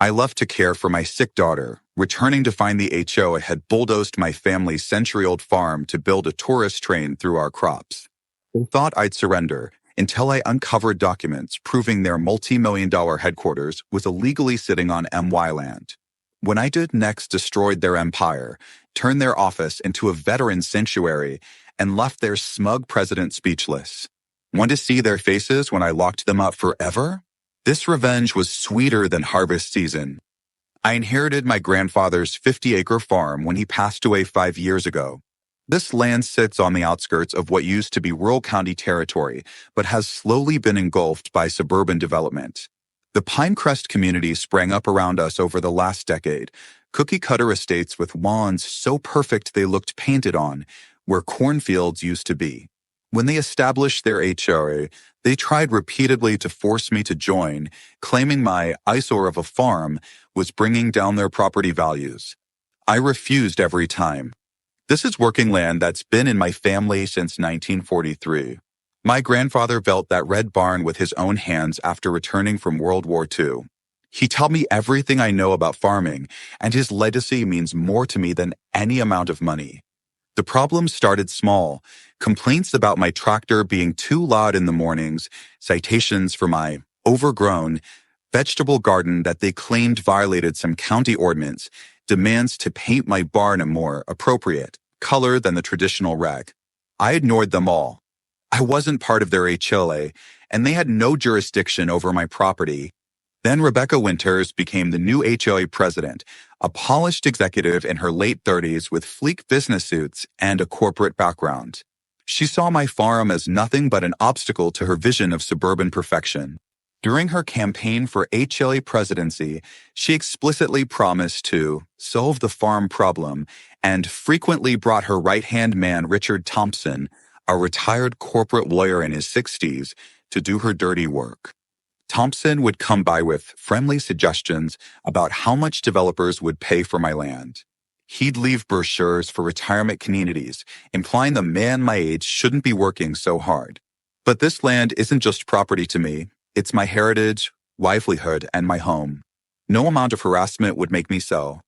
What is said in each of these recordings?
I left to care for my sick daughter, returning to find the HOA had bulldozed my family's century-old farm to build a tourist train through our crops. They thought I'd surrender until I uncovered documents proving their multi-million-dollar headquarters was illegally sitting on MY land. When I did next destroyed their empire, turned their office into a veteran sanctuary, and left their smug president speechless. Want to see their faces when I locked them up forever? This revenge was sweeter than harvest season. I inherited my grandfather's 50-acre farm when he passed away 5 years ago. This land sits on the outskirts of what used to be rural county territory, but has slowly been engulfed by suburban development. The Pinecrest community sprang up around us over the last decade, cookie-cutter estates with lawns so perfect they looked painted on, where cornfields used to be. When they established their HOA, they tried repeatedly to force me to join, claiming my eyesore of a farm was bringing down their property values. I refused every time. This is working land that's been in my family since 1943. My grandfather built that red barn with his own hands after returning from World War II. He taught me everything I know about farming, and his legacy means more to me than any amount of money. The problem started small: complaints about my tractor being too loud in the mornings, citations for my overgrown vegetable garden that they claimed violated some county ordinance, demands to paint my barn a more appropriate color than the traditional reg. I ignored them all. I wasn't part of their HOA, and they had no jurisdiction over my property. Then Rebecca Winters became the new HOA president, a polished executive in her late 30s with sleek business suits and a corporate background. She saw my farm as nothing but an obstacle to her vision of suburban perfection. During her campaign for HOA presidency, she explicitly promised to solve the farm problem and frequently brought her right-hand man Richard Thompson, a retired corporate lawyer in his 60s, to do her dirty work. Thompson would come by with friendly suggestions about how much developers would pay for my land. He'd leave brochures for retirement communities, implying the man my age shouldn't be working so hard. But this land isn't just property to me. It's my heritage, livelihood, and my home. No amount of harassment would make me sell.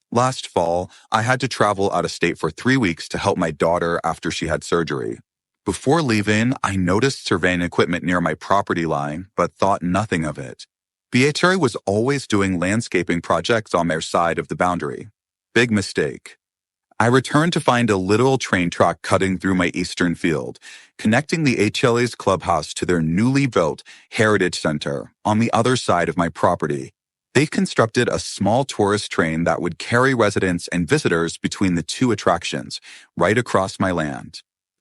Last fall, I had to travel out of state for 3 weeks to help my daughter after she had surgery. Before leaving, I noticed surveying equipment near my property line, but thought nothing of it. BHRA was always doing landscaping projects on their side of the boundary. Big mistake. I returned to find a literal train track cutting through my eastern field, connecting the HOA's clubhouse to their newly built Heritage Center on the other side of my property. They constructed a small tourist train that would carry residents and visitors between the two attractions, right across my land.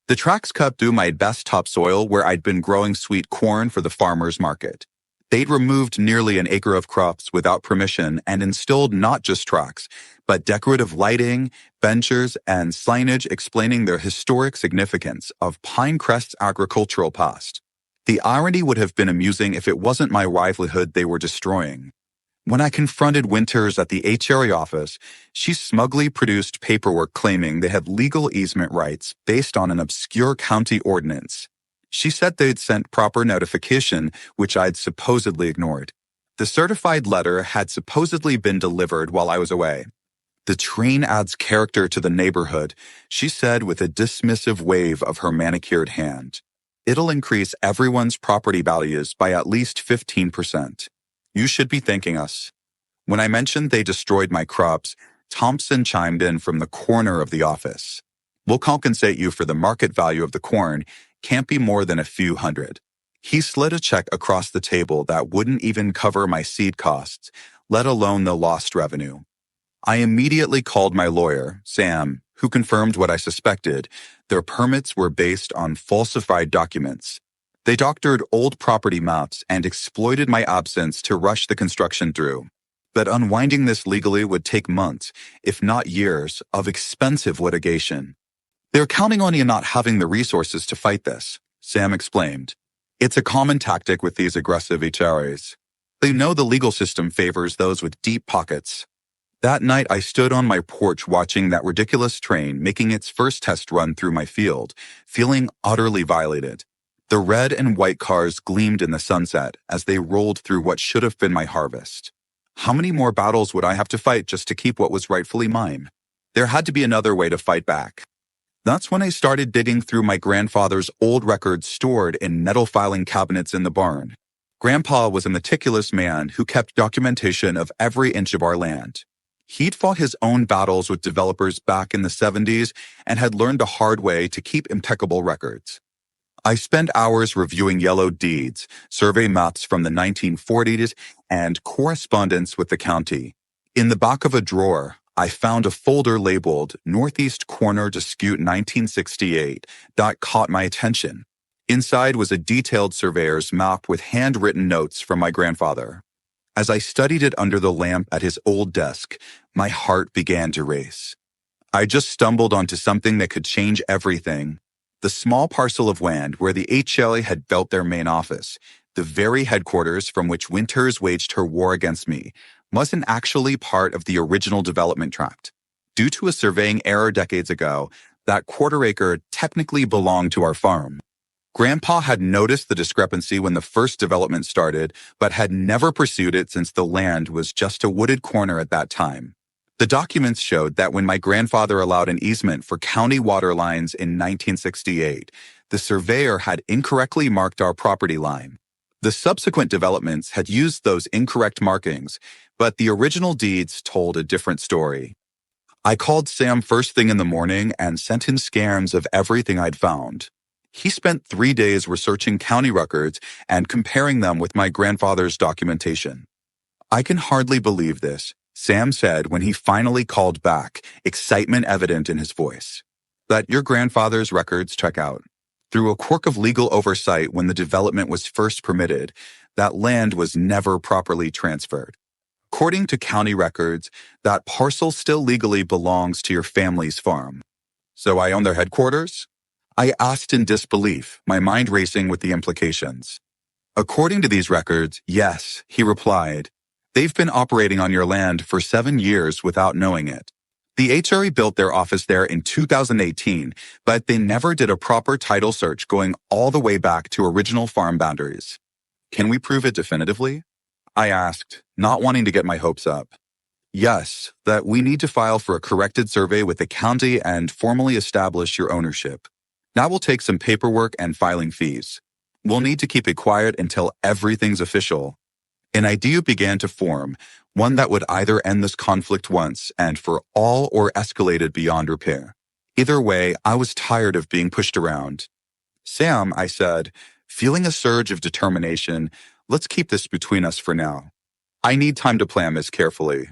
The tracks cut through my best topsoil where I'd been growing sweet corn for the farmer's market. They'd removed nearly an acre of crops without permission and installed not just tracks, but decorative lighting, benches, and signage explaining their historic significance of Pinecrest's agricultural past. The irony would have been amusing if it wasn't my livelihood they were destroying. When I confronted Winters at the HOA office, she smugly produced paperwork claiming they had legal easement rights based on an obscure county ordinance. She said they'd sent proper notification, which I'd supposedly ignored. The certified letter had supposedly been delivered while I was away. The train adds character to the neighborhood, she said with a dismissive wave of her manicured hand. It'll increase everyone's property values by at least 15%. You should be thanking us. When I mentioned they destroyed my crops, Thompson chimed in from the corner of the office. We'll compensate you for the market value of the corn. Can't be more than a few hundred. He slid a check across the table that wouldn't even cover my seed costs, let alone the lost revenue. I immediately called my lawyer, Sam, who confirmed what I suspected. Their permits were based on falsified documents. They doctored old property maps and exploited my absence to rush the construction through. But unwinding this legally would take months, if not years, of expensive litigation. They're counting on you not having the resources to fight this, Sam explained. It's a common tactic with these aggressive HOAs. They know the legal system favors those with deep pockets. That night, I stood on my porch watching that ridiculous train making its first test run through my field, feeling utterly violated. The red and white cars gleamed in the sunset as they rolled through what should have been my harvest. How many more battles would I have to fight just to keep what was rightfully mine? There had to be another way to fight back. That's when I started digging through my grandfather's old records stored in metal filing cabinets in the barn. Grandpa was a meticulous man who kept documentation of every inch of our land. He'd fought his own battles with developers back in the 70s and had learned the hard way to keep impeccable records. I spent hours reviewing yellowed deeds, survey maps from the 1940s, and correspondence with the county. In the back of a drawer, I found a folder labeled Northeast Corner Dispute 1968 that caught my attention. Inside was a detailed surveyor's map with handwritten notes from my grandfather. As I studied it under the lamp at his old desk, my heart began to race. I just stumbled onto something that could change everything. The small parcel of land where the HOA had built their main office, the very headquarters from which Winters waged her war against me, wasn't actually part of the original development tract. Due to a surveying error decades ago, that quarter acre technically belonged to our farm. Grandpa had noticed the discrepancy when the first development started, but had never pursued it since the land was just a wooded corner at that time. The documents showed that when my grandfather allowed an easement for county water lines in 1968, the surveyor had incorrectly marked our property line. The subsequent developments had used those incorrect markings, but the original deeds told a different story. I called Sam first thing in the morning and sent him scans of everything I'd found. He spent 3 days researching county records and comparing them with my grandfather's documentation. I can hardly believe this, Sam said when he finally called back, excitement evident in his voice. That your grandfather's records check out. Through a quirk of legal oversight when the development was first permitted, that land was never properly transferred. According to county records, that parcel still legally belongs to your family's farm. So I own their headquarters? I asked in disbelief, my mind racing with the implications. According to these records, yes, he replied. They've been operating on your land for 7 years without knowing it. The HRE built their office there in 2018, but they never did a proper title search going all the way back to original farm boundaries. Can we prove it definitively? I asked, not wanting to get my hopes up. Yes, that we need to file for a corrected survey with the county and formally establish your ownership. That will take some paperwork and filing fees. We'll need to keep it quiet until everything's official. An idea began to form, one that would either end this conflict once and for all or escalate it beyond repair. Either way, I was tired of being pushed around. Sam, I said, feeling a surge of determination, let's keep this between us for now. I need time to plan this carefully.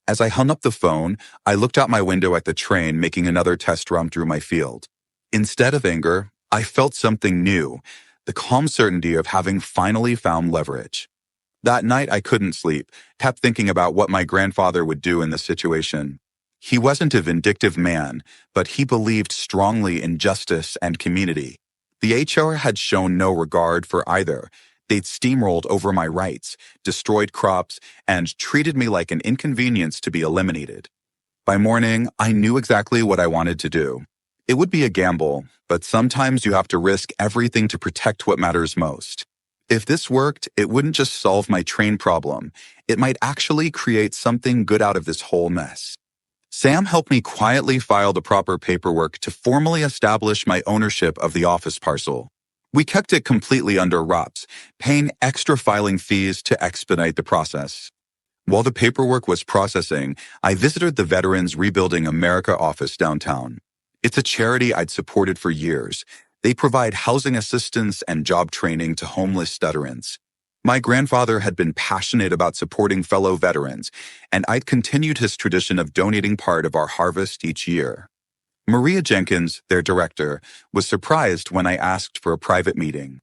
As I hung up the phone, I looked out my window at the train making another test run through my field. Instead of anger, I felt something new, the calm certainty of having finally found leverage. That night I couldn't sleep, kept thinking about what my grandfather would do in this situation. He wasn't a vindictive man, but he believed strongly in justice and community. The HR had shown no regard for either. They'd steamrolled over my rights, destroyed crops, and treated me like an inconvenience to be eliminated. By morning, I knew exactly what I wanted to do. It would be a gamble, but sometimes you have to risk everything to protect what matters most. If this worked, it wouldn't just solve my train problem. It might actually create something good out of this whole mess. Sam helped me quietly file the proper paperwork to formally establish my ownership of the office parcel. We kept it completely under wraps, paying extra filing fees to expedite the process. While the paperwork was processing, I visited the Veterans Rebuilding America office downtown. It's a charity I'd supported for years. They provide housing assistance and job training to homeless veterans. My grandfather had been passionate about supporting fellow veterans, and I'd continued his tradition of donating part of our harvest each year. Maria Jenkins, their director, was surprised when I asked for a private meeting.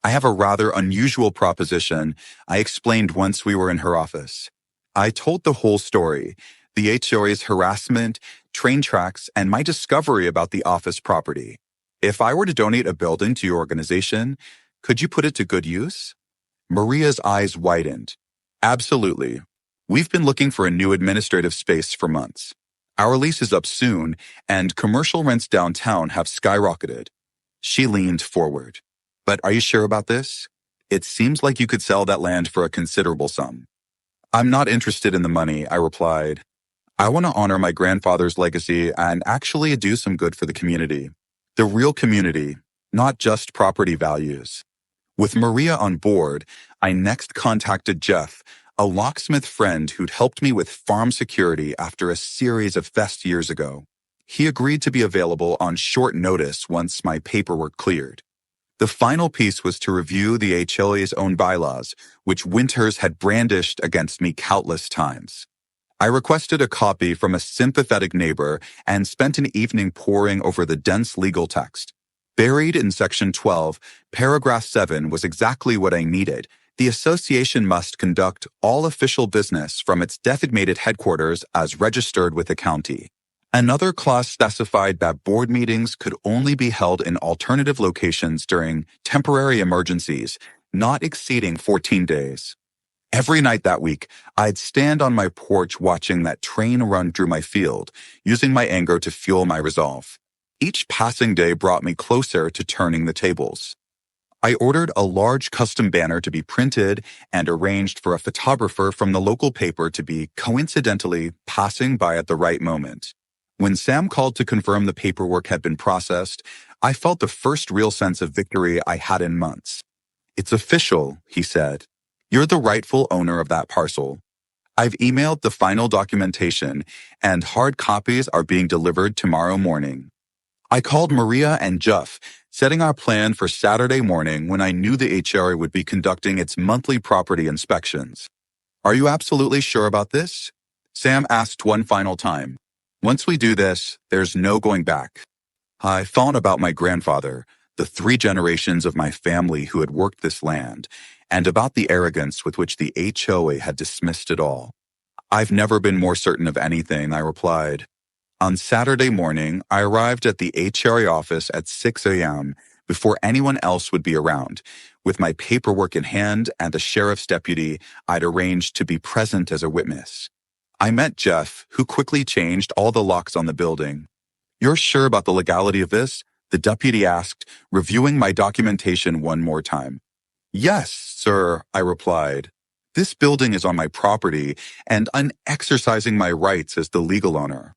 I have a rather unusual proposition, I explained once we were in her office. I told the whole story, the HOA's harassment, train tracks, and my discovery about the office property. If I were to donate a building to your organization, could you put it to good use? Maria's eyes widened. Absolutely. We've been looking for a new administrative space for months. Our lease is up soon, and commercial rents downtown have skyrocketed. She leaned forward. But are you sure about this? It seems like you could sell that land for a considerable sum. I'm not interested in the money, I replied. I want to honor my grandfather's legacy and actually do some good for the community. The real community, not just property values. With Maria on board, I next contacted Jeff, a locksmith friend who'd helped me with farm security after a series of thefts years ago. He agreed to be available on short notice once my paperwork cleared. The final piece was to review the HOA's own bylaws, which Winters had brandished against me countless times. I requested a copy from a sympathetic neighbor and spent an evening poring over the dense legal text. Buried in Section 12, Paragraph 7 was exactly what I needed. The association must conduct all official business from its designated headquarters as registered with the county. Another clause specified that board meetings could only be held in alternative locations during temporary emergencies, not exceeding 14 days. Every night that week, I'd stand on my porch watching that train run through my field, using my anger to fuel my resolve. Each passing day brought me closer to turning the tables. I ordered a large custom banner to be printed and arranged for a photographer from the local paper to be coincidentally passing by at the right moment. When Sam called to confirm the paperwork had been processed, I felt the first real sense of victory I had in months. "It's official," he said. "You're the rightful owner of that parcel. I've emailed the final documentation, and hard copies are being delivered tomorrow morning." I called Maria and Jeff, setting our plan for Saturday morning when I knew the HOA would be conducting its monthly property inspections. "Are you absolutely sure about this?" Sam asked one final time. "Once we do this, there's no going back." I thought about my grandfather, the 3 generations of my family who had worked this land, and about the arrogance with which the HOA had dismissed it all. "I've never been more certain of anything," I replied. On Saturday morning, I arrived at the HOA office at 6 a.m. before anyone else would be around, with my paperwork in hand and a sheriff's deputy I'd arranged to be present as a witness. I met Jeff, who quickly changed all the locks on the building. "You're sure about the legality of this?" the deputy asked, reviewing my documentation one more time. "Yes, sir," I replied. "This building is on my property, and I'm exercising my rights as the legal owner."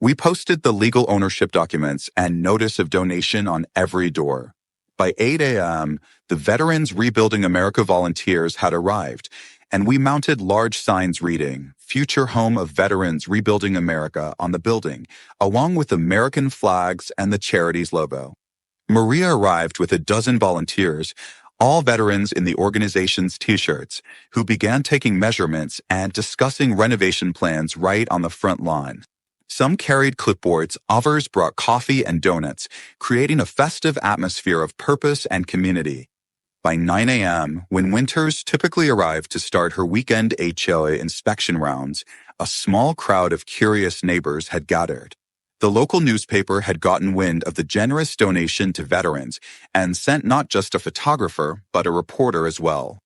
We posted the legal ownership documents and notice of donation on every door. By 8 a.m., the Veterans Rebuilding America volunteers had arrived, and we mounted large signs reading, "Future Home of Veterans Rebuilding America" on the building, along with American flags and the charity's logo. Maria arrived with a dozen volunteers, all veterans in the organization's t-shirts, who began taking measurements and discussing renovation plans right on the front lawn. Some carried clipboards, others brought coffee and donuts, creating a festive atmosphere of purpose and community. By 9 a.m., when Winters typically arrived to start her weekend HOA inspection rounds, a small crowd of curious neighbors had gathered. The local newspaper had gotten wind of the generous donation to veterans and sent not just a photographer, but a reporter as well.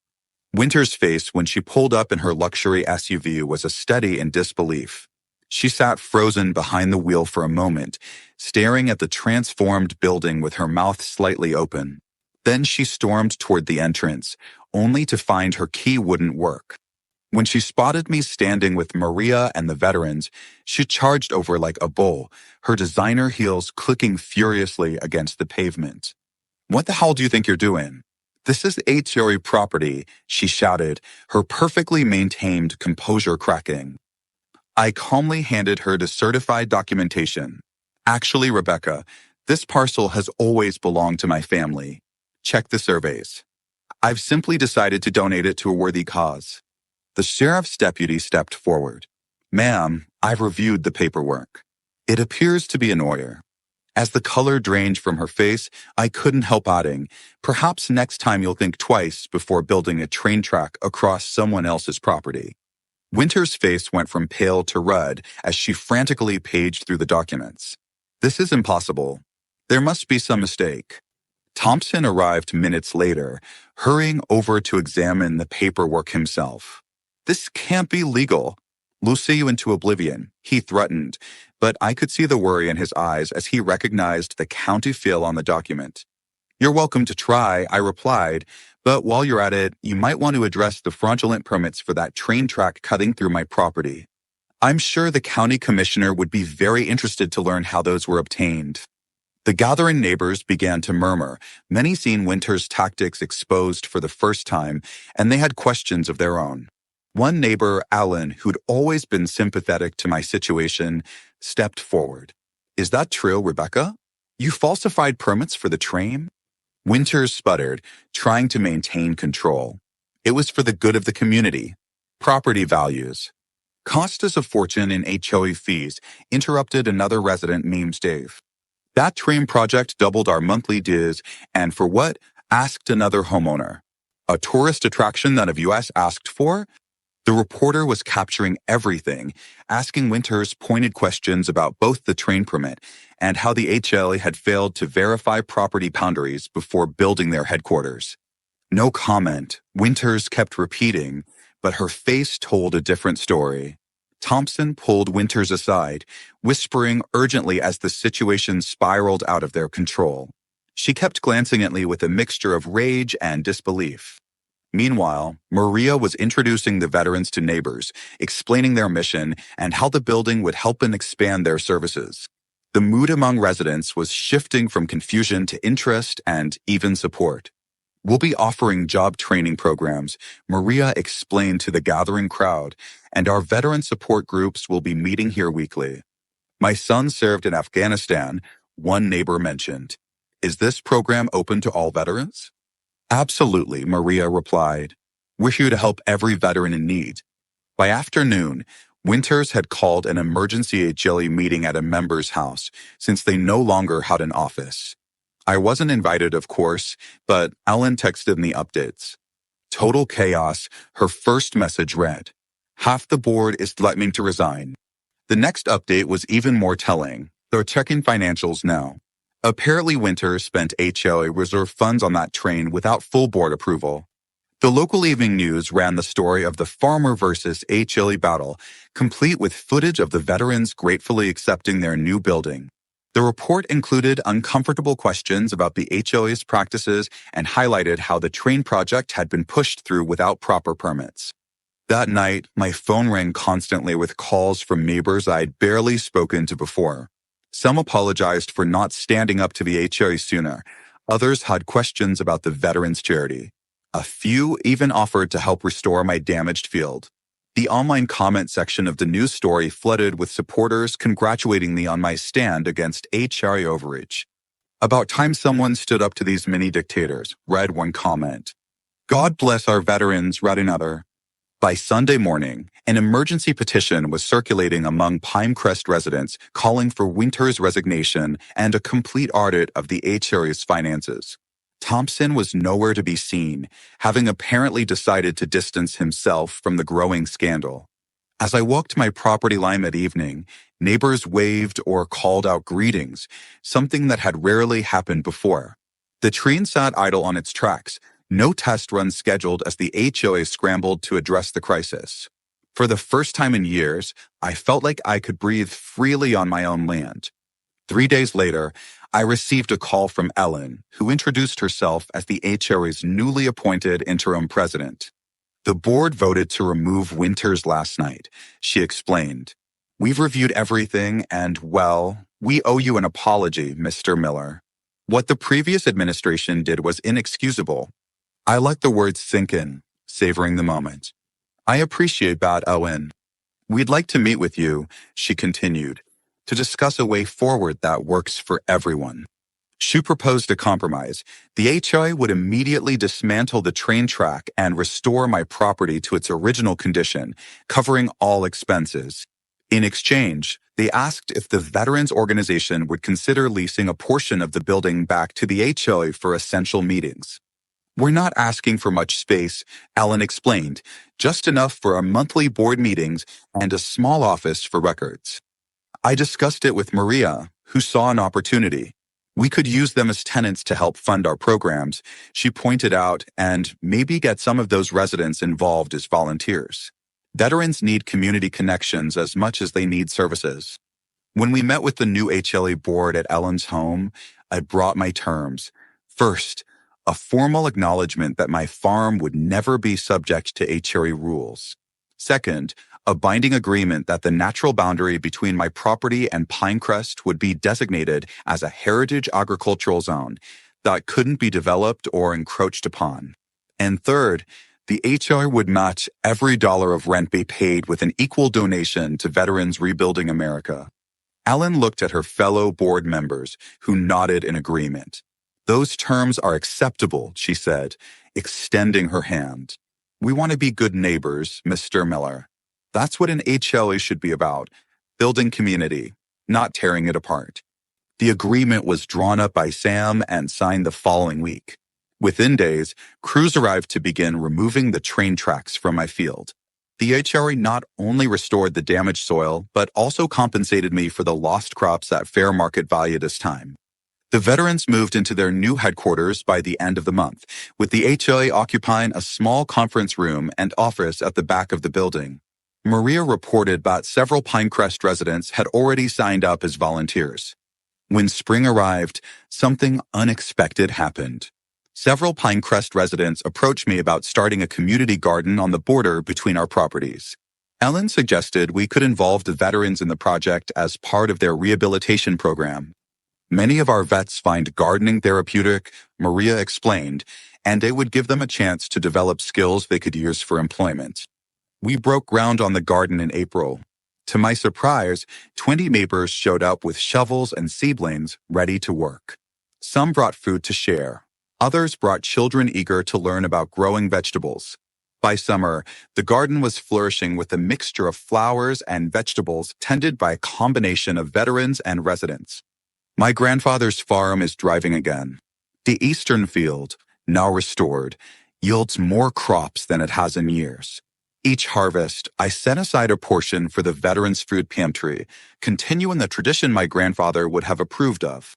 Winter's face when she pulled up in her luxury SUV was a study in disbelief. She sat frozen behind the wheel for a moment, staring at the transformed building with her mouth slightly open. Then she stormed toward the entrance, only to find her key wouldn't work. When she spotted me standing with Maria and the veterans, she charged over like a bull, her designer heels clicking furiously against the pavement. "What the hell do you think you're doing? This is HOA property," she shouted, her perfectly maintained composure cracking. I calmly handed her the certified documentation. "Actually, Rebecca, this parcel has always belonged to my family. Check the surveys. I've simply decided to donate it to a worthy cause." The sheriff's deputy stepped forward. "Ma'am, I've reviewed the paperwork. It appears to be an order." As the color drained from her face, I couldn't help adding, "Perhaps next time you'll think twice before building a train track across someone else's property." Winter's face went from pale to red as she frantically paged through the documents. "This is impossible. There must be some mistake." Thompson arrived minutes later, hurrying over to examine the paperwork himself. "This can't be legal. We'll see you into oblivion," he threatened, but I could see the worry in his eyes as he recognized the county feel on the document. "You're welcome to try," I replied, But while you're at it, you might want to address the fraudulent permits for that train track cutting through my property. I'm sure the county commissioner would be very interested to learn how those were obtained. The gathering neighbors began to murmur, many seeing Winter's tactics exposed for the first time, and they had questions of their own. One neighbor, Alan, who'd always been sympathetic to my situation, stepped forward. Is that true, Rebecca? You falsified permits for the train? Winters sputtered, trying to maintain control. It was for the good of the community. Property values. Cost us a fortune in HOA fees, interrupted another resident, Memes Dave. That train project doubled our monthly dues, and for what? Asked another homeowner. A tourist attraction none of us asked for? The reporter was capturing everything, asking Winters pointed questions about both the train permit and how the HOA had failed to verify property boundaries before building their headquarters. No comment, Winters kept repeating, but her face told a different story. Thompson pulled Winters aside, whispering urgently as the situation spiraled out of their control. She kept glancing at me with a mixture of rage and disbelief. Meanwhile, Maria was introducing the veterans to neighbors, explaining their mission and how the building would help and expand their services. The mood among residents was shifting from confusion to interest and even support. We'll be offering job training programs, Maria explained to the gathering crowd, and our veteran support groups will be meeting here weekly. My son served in Afghanistan, one neighbor mentioned. Is this program open to all veterans? Absolutely, Maria replied. We're here to help every veteran in need. By afternoon, Winters had called an emergency HOA meeting at a member's house since they no longer had an office. I wasn't invited, of course, but Ellen texted me updates. Total chaos, her first message read. Half the board is threatening to resign. The next update was even more telling. They're checking financials now. Apparently Winters spent HOA reserve funds on that train without full board approval. The local evening news ran the story of the farmer versus HOA battle, complete with footage of the veterans gratefully accepting their new building. The report included uncomfortable questions about the HOA's practices and highlighted how the train project had been pushed through without proper permits. That night, my phone rang constantly with calls from neighbors I'd barely spoken to before. Some apologized for not standing up to the HOA sooner. Others had questions about the veterans' charity. A few even offered to help restore my damaged field. The online comment section of the news story flooded with supporters congratulating me on my stand against HOA overreach. About time someone stood up to these mini dictators, read one comment. God bless our veterans, read another. By Sunday morning, an emergency petition was circulating among Pinecrest residents calling for Winters' resignation and a complete audit of the HOA's finances. Thompson was nowhere to be seen, having apparently decided to distance himself from the growing scandal. As I walked my property line that evening, neighbors waved or called out greetings, something that had rarely happened before. The train sat idle on its tracks, no test runs scheduled as the HOA scrambled to address the crisis. For the first time in years, I felt like I could breathe freely on my own land. 3 days later, I received a call from Ellen, who introduced herself as the HOA's newly appointed interim president. The board voted to remove Winters last night, she explained. We've reviewed everything and, well, we owe you an apology, Mr. Miller. What the previous administration did was inexcusable. I let the words sink in, savoring the moment. I appreciate that, Owen. We'd like to meet with you, she continued, to discuss a way forward that works for everyone. She proposed a compromise. The HOA would immediately dismantle the train track and restore my property to its original condition, covering all expenses. In exchange, they asked if the Veterans Organization would consider leasing a portion of the building back to the HOA for essential meetings. We're not asking for much space, Alan explained, just enough for our monthly board meetings and a small office for records. I discussed it with Maria, who saw an opportunity. We could use them as tenants to help fund our programs, she pointed out, and maybe get some of those residents involved as volunteers. Veterans need community connections as much as they need services. When we met with the new HOA board at Ellen's home, I brought my terms. First, a formal acknowledgement that my farm would never be subject to HOA rules. Second, a binding agreement that the natural boundary between my property and Pinecrest would be designated as a heritage agricultural zone that couldn't be developed or encroached upon. And third, the HOA would match every dollar of rent they paid with an equal donation to Veterans Rebuilding America. Ellen looked at her fellow board members, who nodded in agreement. "Those terms are acceptable," she said, extending her hand. "We want to be good neighbors, Mr. Miller. That's what an HOA should be about, building community, not tearing it apart." The agreement was drawn up by Sam and signed the following week. Within days, crews arrived to begin removing the train tracks from my field. The HOA not only restored the damaged soil, but also compensated me for the lost crops at fair market value this time. The veterans moved into their new headquarters by the end of the month, with the HOA occupying a small conference room and office at the back of the building. Maria reported that several Pinecrest residents had already signed up as volunteers. When spring arrived, something unexpected happened. Several Pinecrest residents approached me about starting a community garden on the border between our properties. Ellen suggested we could involve the veterans in the project as part of their rehabilitation program. "Many of our vets find gardening therapeutic," Maria explained, "and it would give them a chance to develop skills they could use for employment." We broke ground on the garden in April. To my surprise, 20 neighbors showed up with shovels and seedlings ready to work. Some brought food to share. Others brought children eager to learn about growing vegetables. By summer, the garden was flourishing with a mixture of flowers and vegetables tended by a combination of veterans and residents. My grandfather's farm is thriving again. The eastern field, now restored, yields more crops than it has in years. Each harvest, I set aside a portion for the Veterans Food Pantry, continuing the tradition my grandfather would have approved of.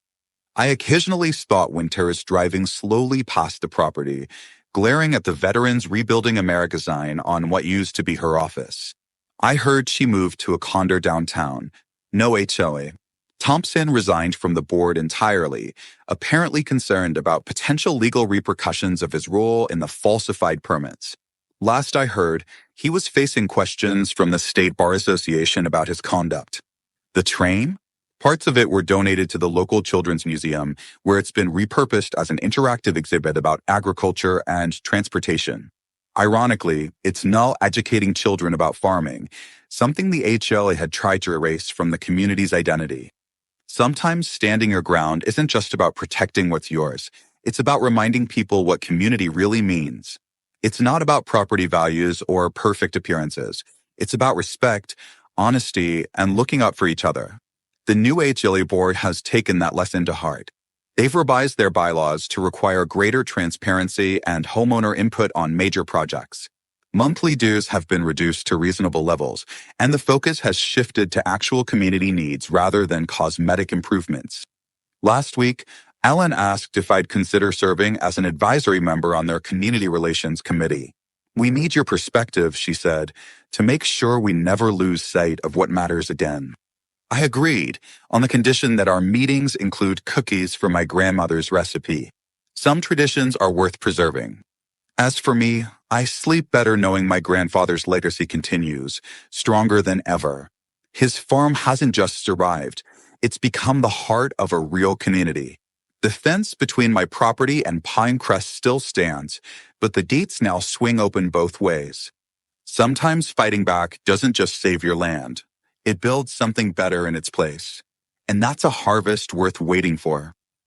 I occasionally spot Winters driving slowly past the property, glaring at the Veterans Rebuilding America sign on what used to be her office. I heard she moved to a condo downtown. No HOA. Thompson resigned from the board entirely, apparently concerned about potential legal repercussions of his role in the falsified permits. Last I heard, he was facing questions from the State Bar Association about his conduct. The train? Parts of it were donated to the local children's museum, where it's been repurposed as an interactive exhibit about agriculture and transportation. Ironically, it's now educating children about farming, something the HOA had tried to erase from the community's identity. Sometimes standing your ground isn't just about protecting what's yours. It's about reminding people what community really means. It's not about property values or perfect appearances. It's about respect, honesty, and looking up for each other. The new HOA board has taken that lesson to heart. They've revised their bylaws to require greater transparency and homeowner input on major projects. Monthly dues have been reduced to reasonable levels, and the focus has shifted to actual community needs rather than cosmetic improvements. Last week, Ellen asked if I'd consider serving as an advisory member on their community relations committee. "We need your perspective," she said, "to make sure we never lose sight of what matters again." I agreed, on the condition that our meetings include cookies from my grandmother's recipe. Some traditions are worth preserving. As for me, I sleep better knowing my grandfather's legacy continues, stronger than ever. His farm hasn't just survived, it's become the heart of a real community. The fence between my property and Pinecrest still stands, but the gates now swing open both ways. Sometimes fighting back doesn't just save your land. It builds something better in its place. And that's a harvest worth waiting for.